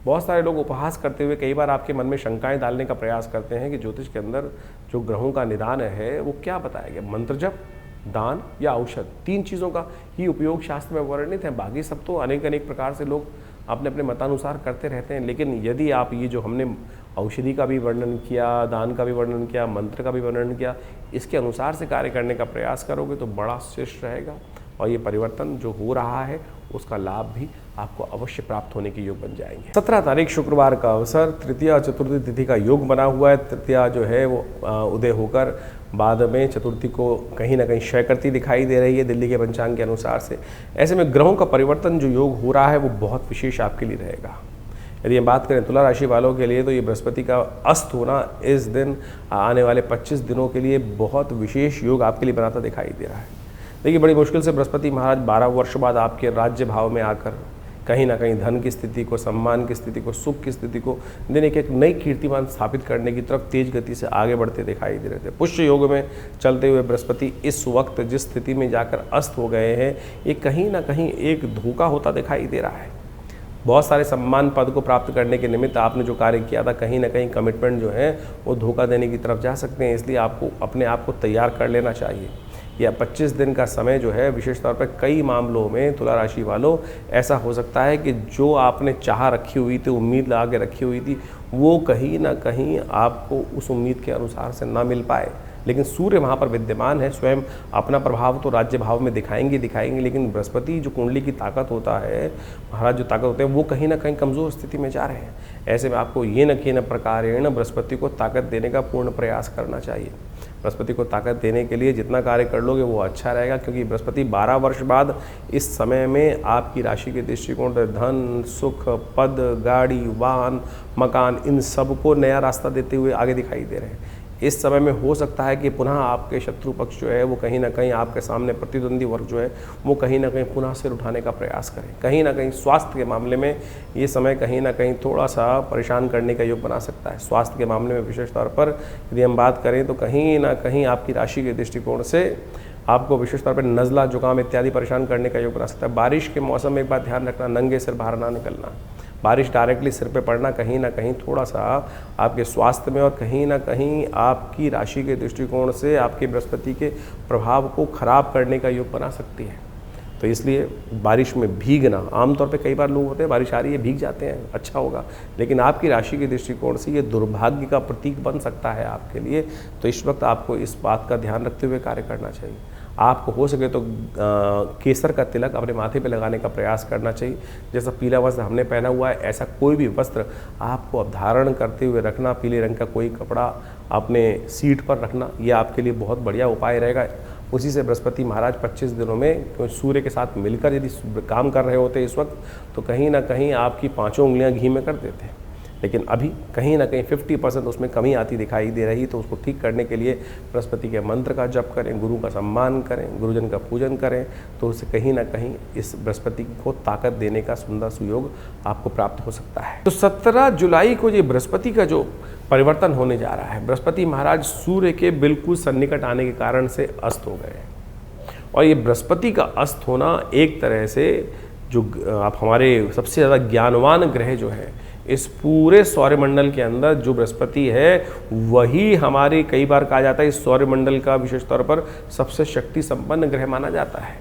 बहुत सारे लोग उपहास करते हुए कई बार आपके मन में शंकाएं डालने का प्रयास करते हैं कि ज्योतिष के अंदर जो ग्रहों का निदान है वो क्या बताया गया, मंत्र जप, दान या औषध, 3 चीज़ों का ही उपयोग शास्त्र में वर्णित है। बाकी सब तो अनेक अनेक प्रकार से लोग अपने अपने मतानुसार करते रहते हैं। लेकिन यदि आप ये जो हमने औषधि का भी वर्णन किया, दान का भी वर्णन किया, मंत्र का भी वर्णन किया, इसके अनुसार से कार्य करने का प्रयास करोगे तो बड़ा श्रेष्ठ रहेगा और ये परिवर्तन जो हो रहा है उसका लाभ भी आपको अवश्य प्राप्त होने के योग बन जाएंगे। 17 तारीख शुक्रवार का अवसर, तृतीया चतुर्थी तिथि का योग बना हुआ है। तृतीया जो है वो उदय होकर बाद में चतुर्थी को कहीं ना कहीं क्षय करती दिखाई दे रही है दिल्ली के पंचांग के अनुसार से। ऐसे में ग्रहों का परिवर्तन जो योग हो रहा है वो बहुत विशेष आपके लिए रहेगा। यदि हम बात करें तुला राशि वालों के लिए तो ये बृहस्पति का अस्त होना इस दिन आने वाले 25 दिनों के लिए बहुत विशेष योग आपके लिए बनाता दिखाई दे रहा है। देखिए, बड़ी मुश्किल से बृहस्पति महाराज 12 वर्ष बाद आपके राज्य भाव में आकर कहीं ना कहीं धन की स्थिति को, सम्मान की स्थिति को, सुख की स्थिति को देने के एक नई कीर्तिमान स्थापित करने की तरफ तेज गति से आगे बढ़ते दिखाई दे रहे थे। पुष्य योग में चलते हुए बृहस्पति इस वक्त जिस स्थिति में जाकर अस्त हो गए हैं, ये कहीं ना कहीं एक धोखा होता दिखाई दे रहा है। बहुत सारे सम्मान पद को प्राप्त करने के निमित्त आपने जो कार्य किया था, कहीं ना कहीं कमिटमेंट जो है वो धोखा देने की तरफ जा सकते हैं। इसलिए आपको अपने आप को तैयार कर लेना चाहिए। या 25 दिन का समय जो है विशेष तौर पर कई मामलों में तुला राशि वालों ऐसा हो सकता है कि जो आपने चाह रखी हुई थी, उम्मीद लगा के रखी हुई थी, वो कहीं ना कहीं आपको उस उम्मीद के अनुसार से ना मिल पाए। लेकिन सूर्य वहाँ पर विद्यमान है, स्वयं अपना प्रभाव तो राज्य भाव में दिखाएंगे, लेकिन बृहस्पति जो कुंडली की ताकत होता है, महाराज जो ताकत होते हैं, वो कहीं ना कहीं कमज़ोर स्थिति में जा रहे हैं। ऐसे में आपको ये न कि न प्रकारेण बृहस्पति को ताकत देने का पूर्ण प्रयास करना चाहिए। बृहस्पति को ताकत देने के लिए जितना कार्य कर लोगे वो अच्छा रहेगा, क्योंकि बृहस्पति 12 वर्ष बाद इस समय में आपकी राशि के दृष्टिकोण से धन, सुख, पद, गाड़ी, वाहन, मकान, इन सब को नया रास्ता देते हुए आगे दिखाई दे रहे हैं। इस समय में हो सकता है कि पुनः आपके शत्रु पक्ष जो है वो कहीं ना कहीं आपके सामने प्रतिद्वंदी वर्ग जो है वो कहीं ना कहीं पुनः सिर उठाने का प्रयास करें। कहीं ना कहीं स्वास्थ्य के मामले में ये समय कहीं ना कहीं थोड़ा सा परेशान करने का योग बना सकता है। स्वास्थ्य के मामले में विशेष तौर पर यदि हम बात करें तो कहीं ना कहीं आपकी राशि के दृष्टिकोण से आपको विशेष तौर पर नज़ला, जुकाम इत्यादि परेशान करने का योग बना सकता है। बारिश के मौसम में एक बात ध्यान रखना, नंगे सिर बाहर ना निकलना। बारिश डायरेक्टली सिर पे पड़ना कहीं ना कहीं थोड़ा सा आपके स्वास्थ्य में और कहीं ना कहीं आपकी राशि के दृष्टिकोण से आपके बृहस्पति के प्रभाव को खराब करने का योग बना सकती है। तो इसलिए बारिश में भीगना, आमतौर पे कई बार लोग होते हैं बारिश आ रही है भीग जाते हैं, अच्छा होगा, लेकिन आपकी राशि के दृष्टिकोण से ये दुर्भाग्य का प्रतीक बन सकता है आपके लिए। तो इस वक्त आपको इस बात का ध्यान रखते हुए कार्य करना चाहिए। आपको हो सके तो केसर का तिलक अपने माथे पे लगाने का प्रयास करना चाहिए। जैसा पीला वस्त्र हमने पहना हुआ है, ऐसा कोई भी वस्त्र आपको अब धारण करते हुए रखना। पीले रंग का कोई कपड़ा अपने सीट पर रखना, ये आपके लिए बहुत बढ़िया उपाय रहेगा। उसी से बृहस्पति महाराज 25 दिनों में सूर्य के साथ मिलकर यदि काम कर रहे होते इस वक्त, तो कहीं ना कहीं आपकी 5 उंगलियां घी में कर देते हैं। लेकिन अभी कहीं ना कहीं 50% उसमें कमी आती दिखाई दे रही। तो उसको ठीक करने के लिए बृहस्पति के मंत्र का जप करें, गुरु का सम्मान करें, गुरुजन का पूजन करें, तो उससे कहीं ना कहीं इस बृहस्पति को ताकत देने का सुंदर सुयोग आपको प्राप्त हो सकता है। तो 17 जुलाई को ये बृहस्पति का जो परिवर्तन होने जा रहा है, बृहस्पति महाराज सूर्य के बिल्कुल सन्निकट आने के कारण से अस्त हो गए। और ये बृहस्पति का अस्त होना एक तरह से जो आप हमारे सबसे ज़्यादा ज्ञानवान ग्रह जो है इस पूरे सौरमंडल के अंदर जो बृहस्पति है वही हमारे कई बार कहा जाता है इस सौरमंडल का विशेष तौर पर सबसे शक्ति संपन्न ग्रह माना जाता है।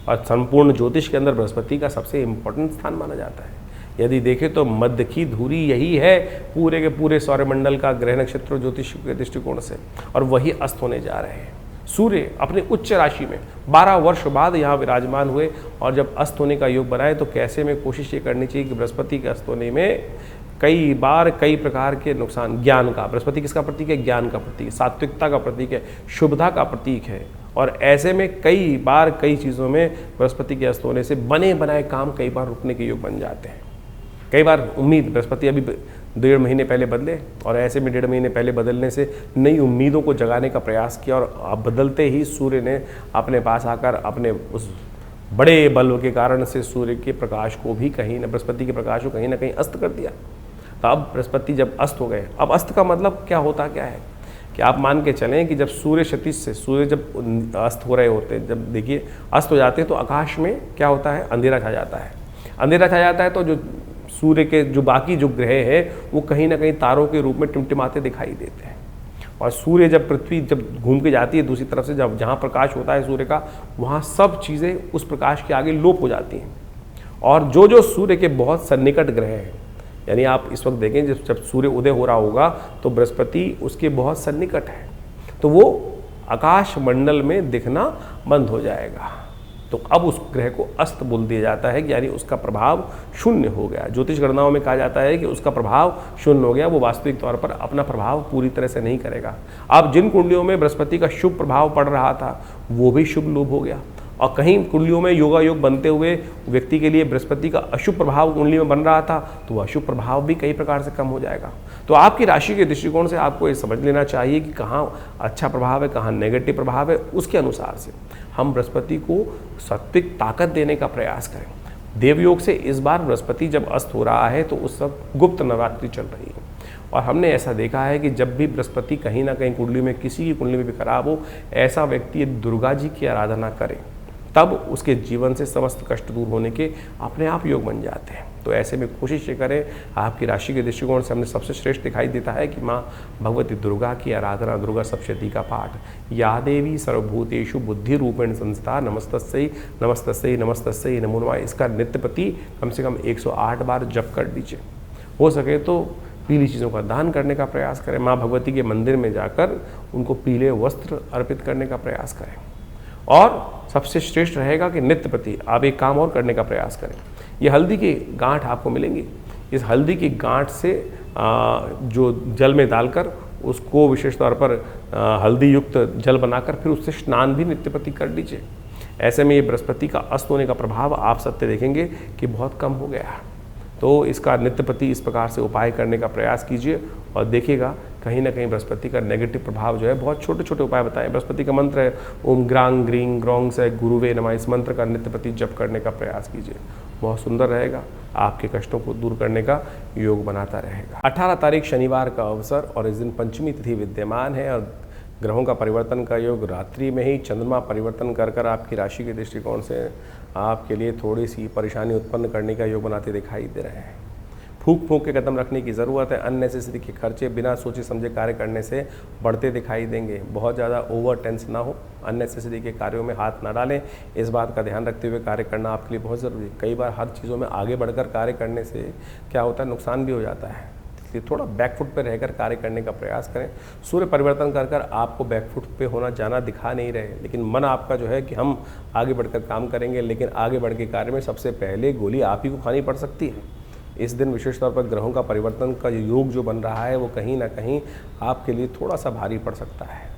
और संपूर्ण ज्योतिष के अंदर बृहस्पति का सबसे इम्पोर्टेंट स्थान माना जाता है। यदि देखें तो मध्य की धुरी यही है पूरे के पूरे सौरमंडल का ग्रह नक्षत्र ज्योतिष के दृष्टिकोण से, और वही अस्त होने जा रहे हैं। सूर्य अपने उच्च राशि में 12 वर्ष बाद यहाँ विराजमान हुए, और जब अस्त होने का योग बनाए तो कैसे में कोशिश ये करनी चाहिए कि बृहस्पति के अस्त होने में कई बार कई प्रकार के नुकसान, ज्ञान का, बृहस्पति किसका प्रतीक है? ज्ञान का प्रतीक है, सात्विकता का प्रतीक है, शुभता का प्रतीक है। और ऐसे में कई बार कई चीज़ों में बृहस्पति के अस्त होने से बने बनाए काम कई बार रुकने के योग बन जाते हैं। कई बार उम्मीद बृहस्पति अभी 1.5 महीने पहले बदले, और ऐसे में 1.5 महीने पहले बदलने से नई उम्मीदों को जगाने का प्रयास किया, और बदलते ही सूर्य ने अपने पास आकर अपने उस बड़े बल के कारण से सूर्य के प्रकाश को भी कहीं न, बृहस्पति के प्रकाश को कहीं ना कहीं अस्त कर दिया। तो अब बृहस्पति जब अस्त हो गए, अब अस्त का मतलब क्या होता क्या है कि आप मान के चलें कि जब सूर्य क्षितिज से, सूर्य जब अस्त हो रहे होते हैं, जब देखिए अस्त हो जाते हैं तो आकाश में क्या होता है? अंधेरा छा जाता है। अंधेरा छा जाता है तो जो सूर्य के जो बाकी जो ग्रह हैं वो कहीं ना कहीं तारों के रूप में टिमटिमाते दिखाई देते हैं। और सूर्य जब पृथ्वी जब घूम के जाती है दूसरी तरफ से, जब जहाँ प्रकाश होता है सूर्य का, वहाँ सब चीज़ें उस प्रकाश के आगे लोप हो जाती हैं। और जो जो सूर्य के बहुत सन्निकट ग्रह हैं, यानी आप इस वक्त देखें जब सूर्य उदय हो रहा होगा तो बृहस्पति उसके बहुत सन्निकट है, तो वो आकाश मंडल में दिखना बंद हो जाएगा। तो अब उस ग्रह को अस्त बोल दिया जाता है कि यानी उसका प्रभाव शून्य हो गया। ज्योतिष गणनाओं में कहा जाता है कि उसका प्रभाव शून्य हो गया, वो वास्तविक तौर पर अपना प्रभाव पूरी तरह से नहीं करेगा। अब जिन कुंडलियों में बृहस्पति का शुभ प्रभाव पड़ रहा था वो भी शुभ लोप हो गया, और कहीं कुंडलियों में योगा योग बनते हुए व्यक्ति के लिए बृहस्पति का अशुभ प्रभाव कुंडली में बन रहा था, तो वह अशुभ प्रभाव भी कई प्रकार से कम हो जाएगा। तो आपकी राशि के दृष्टिकोण से आपको ये समझ लेना चाहिए कि कहाँ अच्छा प्रभाव है, कहाँ नेगेटिव प्रभाव है। उसके अनुसार से हम बृहस्पति को सात्विक ताकत देने का प्रयास करें। देवयोग से इस बार बृहस्पति जब अस्त हो रहा है तो उस वक्त गुप्त नवरात्रि चल रही है, और हमने ऐसा देखा है कि जब भी बृहस्पति कहीं ना कहीं कुंडली में, किसी की कुंडली में भी खराब हो, ऐसा व्यक्ति दुर्गा जी की आराधना करे, तब उसके जीवन से समस्त कष्ट दूर होने के अपने आप योग बन जाते हैं। तो ऐसे में कोशिश ये करें, आपकी राशि के दृष्टिकोण से हमने सबसे श्रेष्ठ दिखाई देता है कि माँ भगवती दुर्गा की आराधना, दुर्गा सप्तशती का पाठ, या देवी सर्वभूतेषु बुद्धि रूपेण संस्था नमस्तस्यै नमस्तस्यै नमस्तस्यै नमो नमः, इसका नित्य प्रति कम से कम 108 बार जप कर दीजिए। हो सके तो पीली चीज़ों का दान करने का प्रयास करें। माँ भगवती के मंदिर में जाकर उनको पीले वस्त्र अर्पित करने का प्रयास करें। और सबसे श्रेष्ठ रहेगा कि नित्य प्रति आप एक काम और करने का प्रयास करें। ये हल्दी की गांठ आपको मिलेंगी, इस हल्दी की गांठ से जो जल में डालकर उसको विशेष तौर पर हल्दी युक्त जल बनाकर फिर उससे स्नान भी नित्य प्रति कर लीजिए। ऐसे में ये बृहस्पति का अस्त होने का प्रभाव आप सत्य देखेंगे कि बहुत कम हो गया है। तो इसका नित्य प्रति इस प्रकार से उपाय करने का प्रयास कीजिए और देखिएगा कहीं ना कहीं बृहस्पति का नेगेटिव प्रभाव जो है, बहुत छोटे छोटे उपाय बताएं। बृहस्पति का मंत्र है ओम ग्रांग ग्रीं ग्रौंग से गुरुवे नमः, इस मंत्र का नित्य प्रति जप करने का प्रयास कीजिए, बहुत सुंदर रहेगा, आपके कष्टों को दूर करने का योग बनाता रहेगा। 18 तारीख शनिवार का अवसर और इस दिन पंचमी तिथि विद्यमान है, और ग्रहों का परिवर्तन का योग रात्रि में ही चंद्रमा परिवर्तन कर आपकी राशि के दृष्टिकोण से आपके लिए थोड़ी सी परेशानी उत्पन्न करने का योग बनाते दिखाई दे रहे हैं। फूंक फूंक के कदम रखने की ज़रूरत है। अननेसेसरी के खर्चे बिना सोचे समझे कार्य करने से बढ़ते दिखाई देंगे। बहुत ज़्यादा ओवर टेंस ना हो, अननेसेसरी के कार्यों में हाथ ना डालें, इस बात का ध्यान रखते हुए कार्य करना आपके लिए बहुत ज़रूरी है। कई बार हर चीज़ों में आगे बढ़कर कार्य करने से क्या होता है, नुकसान भी हो जाता है, इसलिए थोड़ा बैकफुट पर रहकर कार्य करने का प्रयास करें। सूर्य परिवर्तन कर आपको बैकफुट पे होना जाना दिखा नहीं रहे, लेकिन मन आपका जो है कि हम आगे बढ़कर काम करेंगे, लेकिन आगे बढ़ के कार्य में सबसे पहले गोली आप ही को खानी पड़ सकती है। इस दिन विशेष तौर पर ग्रहों का परिवर्तन का योग जो बन रहा है वो कहीं ना कहीं आपके लिए थोड़ा सा भारी पड़ सकता है।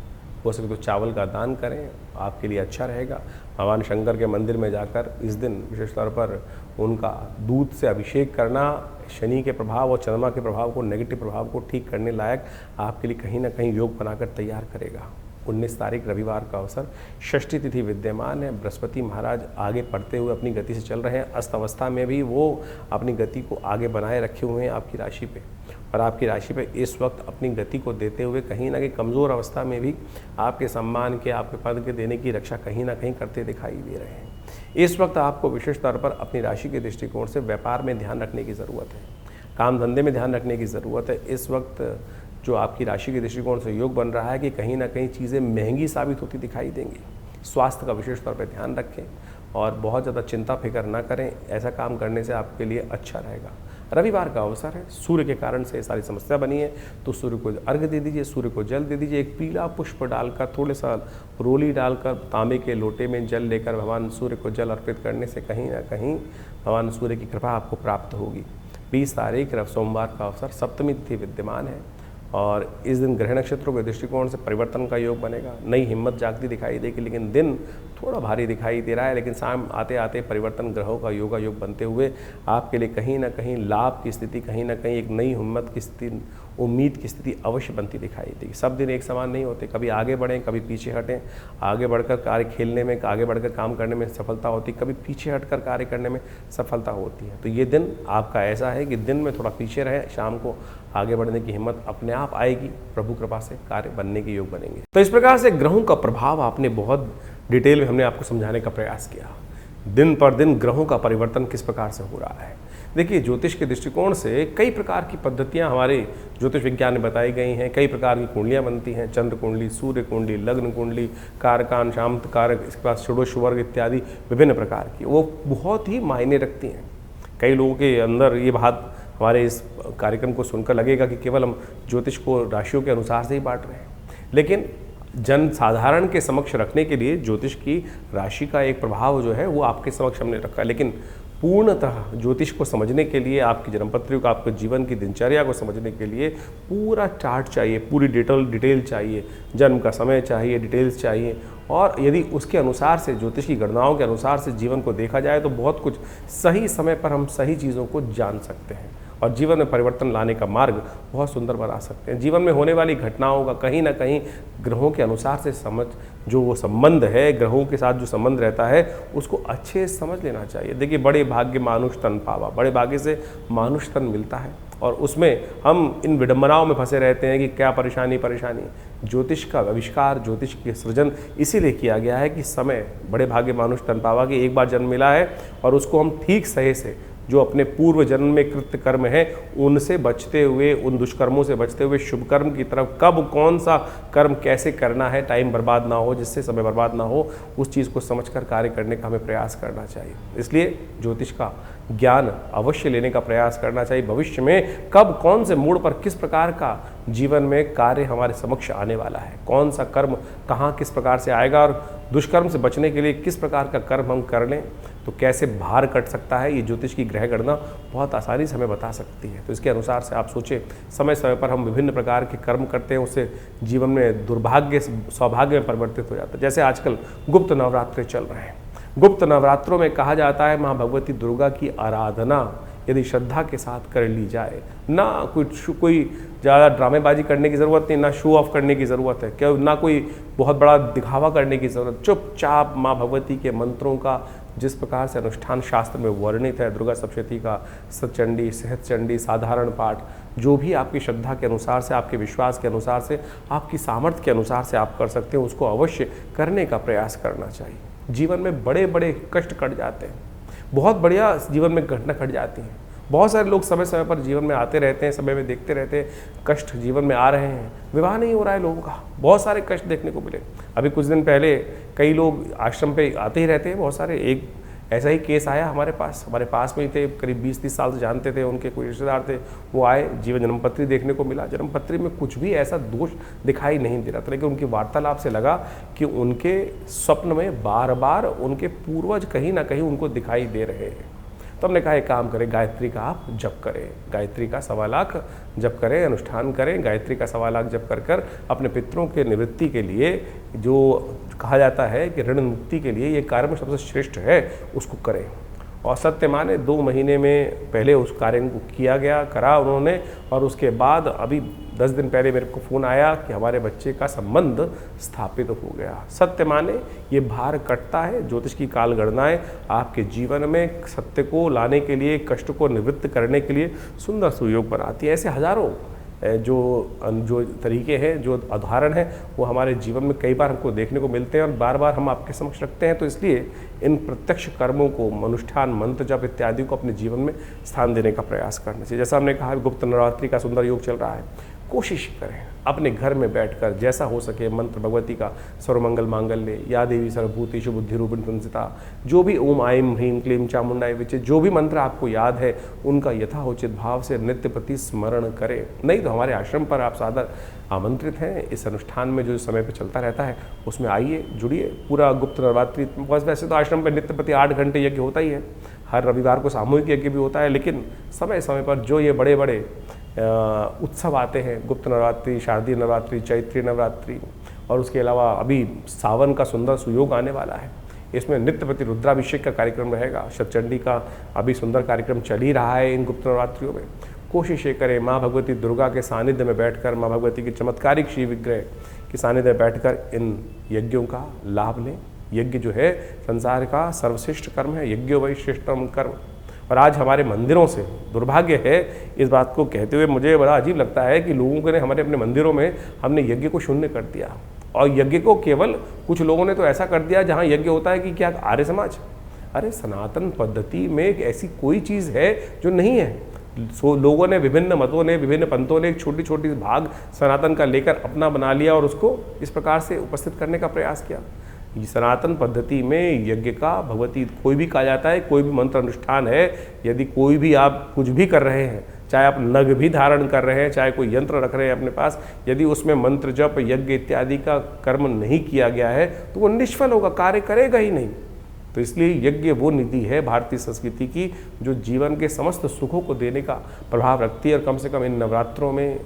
हो सके तो चावल का दान करें, आपके लिए अच्छा रहेगा। भगवान शंकर के मंदिर में जाकर इस दिन विशेष तौर पर उनका दूध से अभिषेक करना शनि के प्रभाव और चंद्रमा के प्रभाव को, नेगेटिव प्रभाव को ठीक करने लायक आपके लिए कहीं ना कहीं योग बनाकर तैयार करेगा। 19 तारीख रविवार का अवसर, षष्ठी तिथि विद्यमान है। बृहस्पति महाराज आगे बढ़ते हुए अपनी गति से चल रहे हैं। अस्त अवस्था में भी वो अपनी गति को आगे बनाए रखे हुए हैं आपकी राशि पे, और आपकी राशि पे इस वक्त अपनी गति को देते हुए कहीं ना कहीं कमज़ोर अवस्था में भी आपके सम्मान के, आपके पद के देने की रक्षा कहीं ना कहीं करते दिखाई दे रहे हैं। इस वक्त आपको विशेष तौर पर अपनी राशि के दृष्टिकोण से व्यापार में ध्यान रखने की ज़रूरत है, काम धंधे में ध्यान रखने की ज़रूरत है। इस वक्त जो आपकी राशि के दृष्टिकोण से योग बन रहा है कि कहीं ना कहीं चीज़ें महंगी साबित होती दिखाई देंगी। स्वास्थ्य का विशेष तौर पर ध्यान रखें और बहुत ज़्यादा चिंता फिक्र ना करें, ऐसा काम करने से आपके लिए अच्छा रहेगा। रविवार का अवसर है, सूर्य के कारण से सारी समस्या बनी है, तो सूर्य को अर्घ्य दे दीजिए, सूर्य को जल दे दीजिए। एक पीला पुष्प डालकर, थोड़े सा रोली डालकर, तांबे के लोटे में जल लेकर भगवान सूर्य को जल अर्पित करने से कहीं ना कहीं भगवान सूर्य की कृपा आपको प्राप्त होगी। 20 तारीख सोमवार का अवसर, सप्तमी तिथि विद्यमान है, और इस दिन ग्रह नक्षत्रों के दृष्टिकोण से परिवर्तन का योग बनेगा। नई हिम्मत जागती दिखाई देगी, लेकिन दिन थोड़ा भारी दिखाई दे रहा है, लेकिन शाम आते आते परिवर्तन ग्रहों का योगा योग बनते हुए आपके लिए कहीं ना कहीं लाभ की स्थिति, कहीं ना कहीं एक नई हिम्मत की स्थिति, उम्मीद की स्थिति अवश्य बनती दिखाई देगी। सब दिन एक समान नहीं होते, कभी आगे बढ़ें, कभी पीछे हटें। आगे बढ़कर कार्य खेलने में, आगे बढ़कर काम करने में सफलता होती, कभी पीछे हटकर कार्य करने में सफलता होती है। तो ये दिन आपका ऐसा है कि दिन में थोड़ा पीछे रहें, शाम को आगे बढ़ने की हिम्मत अपने आप आएगी, प्रभु कृपा से कार्य बनने के योग बनेंगे। तो इस प्रकार से ग्रहों का प्रभाव आपने बहुत डिटेल में हमने आपको समझाने का प्रयास किया। दिन पर दिन ग्रहों का परिवर्तन किस प्रकार से हो रहा है, देखिए, ज्योतिष के दृष्टिकोण से कई प्रकार की पद्धतियां हमारे ज्योतिष विज्ञान में बताई गई हैं। कई प्रकार की कुंडलियां बनती हैं, चंद्र कुंडली, सूर्य कुंडली, लग्न कुंडली, कारकान, शांत कारक, इसके बाद षोडश वर्ग इत्यादि विभिन्न प्रकार की, वो बहुत ही मायने रखती हैं। कई लोगों के अंदर ये बात हमारे इस कार्यक्रम को सुनकर लगेगा कि केवल हम ज्योतिष को राशियों के अनुसार से ही बांट रहे हैं, लेकिन जन साधारण के समक्ष रखने के लिए ज्योतिष की राशि का एक प्रभाव जो है वो आपके समक्ष हमने रखा है। लेकिन पूर्णतः ज्योतिष को समझने के लिए, आपकी जन्मपत्री को, आपके जीवन की दिनचर्या को समझने के लिए पूरा चार्ट चाहिए, पूरी डिटेल चाहिए, जन्म का समय चाहिए, डिटेल्स चाहिए। और यदि उसके अनुसार से, ज्योतिष की गणनाओं के अनुसार से जीवन को देखा जाए तो बहुत कुछ सही समय पर हम सही चीज़ों को जान सकते हैं और जीवन में परिवर्तन लाने का मार्ग बहुत सुंदर बना सकते हैं। जीवन में होने वाली घटनाओं का कहीं ना कहीं ग्रहों के अनुसार से जो वो संबंध है, ग्रहों के साथ जो संबंध रहता है, उसको अच्छे से समझ लेना चाहिए। देखिए, बड़े भाग्य मानुष तन पावा, बड़े भाग्य से मानुष तन मिलता है और उसमें हम इन विडंबनाओं में फंसे रहते हैं कि क्या परेशानी। ज्योतिष का आविष्कार, ज्योतिष के सृजन इसीलिए किया गया है कि समय, बड़े भाग्य मानुष तन पावा कि एक बार जन्म मिला है और उसको हम ठीक सही से जो अपने पूर्व जन्म में कृत्य कर्म है उनसे बचते हुए, उन दुष्कर्मों से बचते हुए शुभ कर्म की तरफ कब कौन सा कर्म कैसे करना है, टाइम बर्बाद ना हो, जिससे समय बर्बाद ना हो, उस चीज़ को समझकर कार्य करने का हमें प्रयास करना चाहिए। इसलिए ज्योतिष का ज्ञान अवश्य लेने का प्रयास करना चाहिए। भविष्य में कब कौन से मोड़ पर किस प्रकार का जीवन में कार्य हमारे समक्ष आने वाला है, कौन सा कर्म कहाँ किस प्रकार से आएगा और दुष्कर्म से बचने के लिए किस प्रकार का कर्म हम कर लें तो कैसे भार कट सकता है, ये ज्योतिष की ग्रह गणना बहुत आसानी से हमें बता सकती है। तो इसके अनुसार से आप सोचें, समय समय पर हम विभिन्न प्रकार के कर्म करते हैं, उससे जीवन में दुर्भाग्य सौभाग्य में परिवर्तित हो जाता है। जैसे आजकल गुप्त नवरात्रे चल रहे हैं। गुप्त नवरात्रों में कहा जाता है माँ भगवती दुर्गा की आराधना यदि श्रद्धा के साथ कर ली जाए, ना कोई ज़्यादा ड्रामेबाजी करने की ज़रूरत नहीं, ना शो ऑफ करने की ज़रूरत है, क्या ना कोई बहुत बड़ा दिखावा करने की ज़रूरत, चुपचाप माँ भगवती के मंत्रों का जिस प्रकार से अनुष्ठान शास्त्र में वर्णित है, दुर्गा सप्तशती का, सतचंडी, सहस्रचंडी, साधारण पाठ, जो भी आपकी श्रद्धा के अनुसार से, आपके विश्वास के अनुसार से, आपकी सामर्थ्य के अनुसार से आप कर सकते हैं, उसको अवश्य करने का प्रयास करना चाहिए। जीवन में बड़े बड़े कष्ट कट जाते हैं, बहुत बढ़िया जीवन में घटना घट जाती हैं। बहुत सारे लोग समय समय पर जीवन में आते रहते हैं, समय में देखते रहते हैं, कष्ट जीवन में आ रहे हैं, विवाह नहीं हो रहा है लोगों का, बहुत सारे कष्ट देखने को मिले। अभी कुछ दिन पहले कई लोग आश्रम पे आते ही रहते हैं, बहुत सारे, एक ऐसा ही केस आया हमारे पास में ही थे, करीब 20-30 साल से जानते थे, उनके कोई रिश्तेदार थे, वो आए, जीवन जन्मपत्री देखने को मिला, जन्मपत्री में कुछ भी ऐसा दोष दिखाई नहीं दे रहा था, लेकिन उनकी वार्तालाप से लगा कि उनके स्वप्न में बार बार उनके पूर्वज कहीं ना कहीं उनको दिखाई दे रहे हैं। तो हमने कहा एक काम करें, गायत्री का आप जप करें, गायत्री का 1.25 लाख जप करें, अनुष्ठान करें, गायत्री का 1.25 लाख जप कर अपने पितरों के निवृत्ति के लिए, जो कहा जाता है कि ऋण मुक्ति के लिए ये कार्य में सबसे श्रेष्ठ है, उसको करें। और सत्य माने 2 महीने में पहले उस कार्य को करा उन्होंने, और उसके बाद अभी 10 दिन पहले मेरे को फ़ोन आया कि हमारे बच्चे का संबंध स्थापित हो गया। सत्य माने ये भार कटता है। ज्योतिष की काल गणनाएं आपके जीवन में सत्य को लाने के लिए, कष्ट को निवृत्त करने के लिए सुंदर सुयोग बनाती है। ऐसे हजारों जो तरीके हैं, जो उदाहरण हैं, वो हमारे जीवन में कई बार हमको देखने को मिलते हैं और बार बार हम आपके समक्ष रखते हैं। तो इसलिए इन प्रत्यक्ष कर्मों को, अनुष्ठान, मंत्र जप इत्यादि को अपने जीवन में स्थान देने का प्रयास करना चाहिए। जैसा हमने कहा, गुप्त नवरात्रि का सुंदर योग चल रहा है, कोशिश करें अपने घर में बैठकर जैसा हो सके मंत्र भगवती का, सर्वमंगल मांगल्ये, या देवी सर्वभूतेषु बुद्धिरूपिणी संस्थिता, जो भी ओम आईं ह्रीं क्लीं चामुंडाय विचे, जो भी मंत्र आपको याद है उनका यथाउचित भाव से नित्य प्रति स्मरण करें। नहीं तो हमारे आश्रम पर आप सादर आमंत्रित हैं। इस अनुष्ठान में जो समय पर चलता रहता है उसमें आइए, जुड़िए। पूरा गुप्त नवरात्रि, वैसे तो आश्रम पर नित्य प्रति 8 घंटे यज्ञ होता ही है, हर रविवार को सामूहिक यज्ञ भी होता है, लेकिन समय समय पर जो ये बड़े बड़े उत्सव आते हैं, गुप्त नवरात्रि, शारदीय नवरात्रि, चैत्री नवरात्रि, और उसके अलावा अभी सावन का सुंदर सुयोग आने वाला है, इसमें नित्य प्रति रुद्राभिषेक का कार्यक्रम रहेगा, शतचंडी का अभी सुंदर कार्यक्रम चल ही रहा है इन गुप्त नवरात्रियों में। कोशिश ये करें माँ भगवती दुर्गा के सानिध्य में बैठकर, माँ भगवती की चमत्कारिक श्री विग्रह के सानिध्य में बैठकर इन यज्ञों का लाभ लें। यज्ञ जो है संसार का सर्वश्रेष्ठ कर्म है, यज्ञो वै श्रेष्ठतम कर्म। और आज हमारे मंदिरों से दुर्भाग्य है, इस बात को कहते हुए मुझे बड़ा अजीब लगता है कि लोगों ने हमारे अपने मंदिरों में हमने यज्ञ को शून्य कर दिया, और यज्ञ को केवल कुछ लोगों ने तो ऐसा कर दिया जहाँ यज्ञ होता है कि क्या आर्य समाज, अरे सनातन पद्धति में एक ऐसी कोई चीज़ है जो नहीं है। लोगों ने, विभिन्न मतों ने, विभिन्न पंथों ने एक छोटी छोटी भाग सनातन का लेकर अपना बना लिया और उसको इस प्रकार से उपस्थित करने का प्रयास किया। ये सनातन पद्धति में यज्ञ का भगवती कोई भी कहा जाता है, कोई भी मंत्र अनुष्ठान है, यदि कोई भी आप कुछ भी कर रहे हैं, चाहे आप नग भी धारण कर रहे हैं, चाहे कोई यंत्र रख रहे हैं अपने पास, यदि उसमें मंत्र जप यज्ञ इत्यादि का कर्म नहीं किया गया है तो वो निष्फल होगा, कार्य करेगा ही नहीं। तो इसलिए यज्ञ वो निधि है भारतीय संस्कृति की जो जीवन के समस्त सुखों को देने का प्रभाव रखती है। और कम से कम इन नवरात्रों में,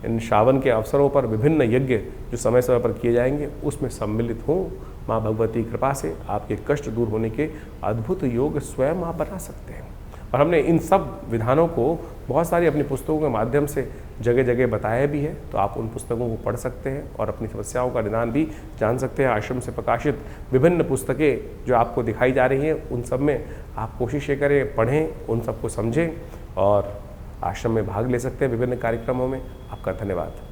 इन श्रावण के अवसरों पर विभिन्न यज्ञ जो समय समय पर किए जाएंगे उसमें सम्मिलित हों। माँ भगवती कृपा से आपके कष्ट दूर होने के अद्भुत योग स्वयं आप बना सकते हैं। और हमने इन सब विधानों को बहुत सारी अपनी पुस्तकों के माध्यम से जगह जगह बताया भी है, तो आप उन पुस्तकों को पढ़ सकते हैं और अपनी समस्याओं का निदान भी जान सकते हैं। आश्रम से प्रकाशित विभिन्न पुस्तकें जो आपको दिखाई जा रही हैं, उन सब में आप कोशिश ये करें, पढ़ें, उन सबको समझें और आश्रम में भाग ले सकते हैं विभिन्न कार्यक्रमों में। आपका धन्यवाद।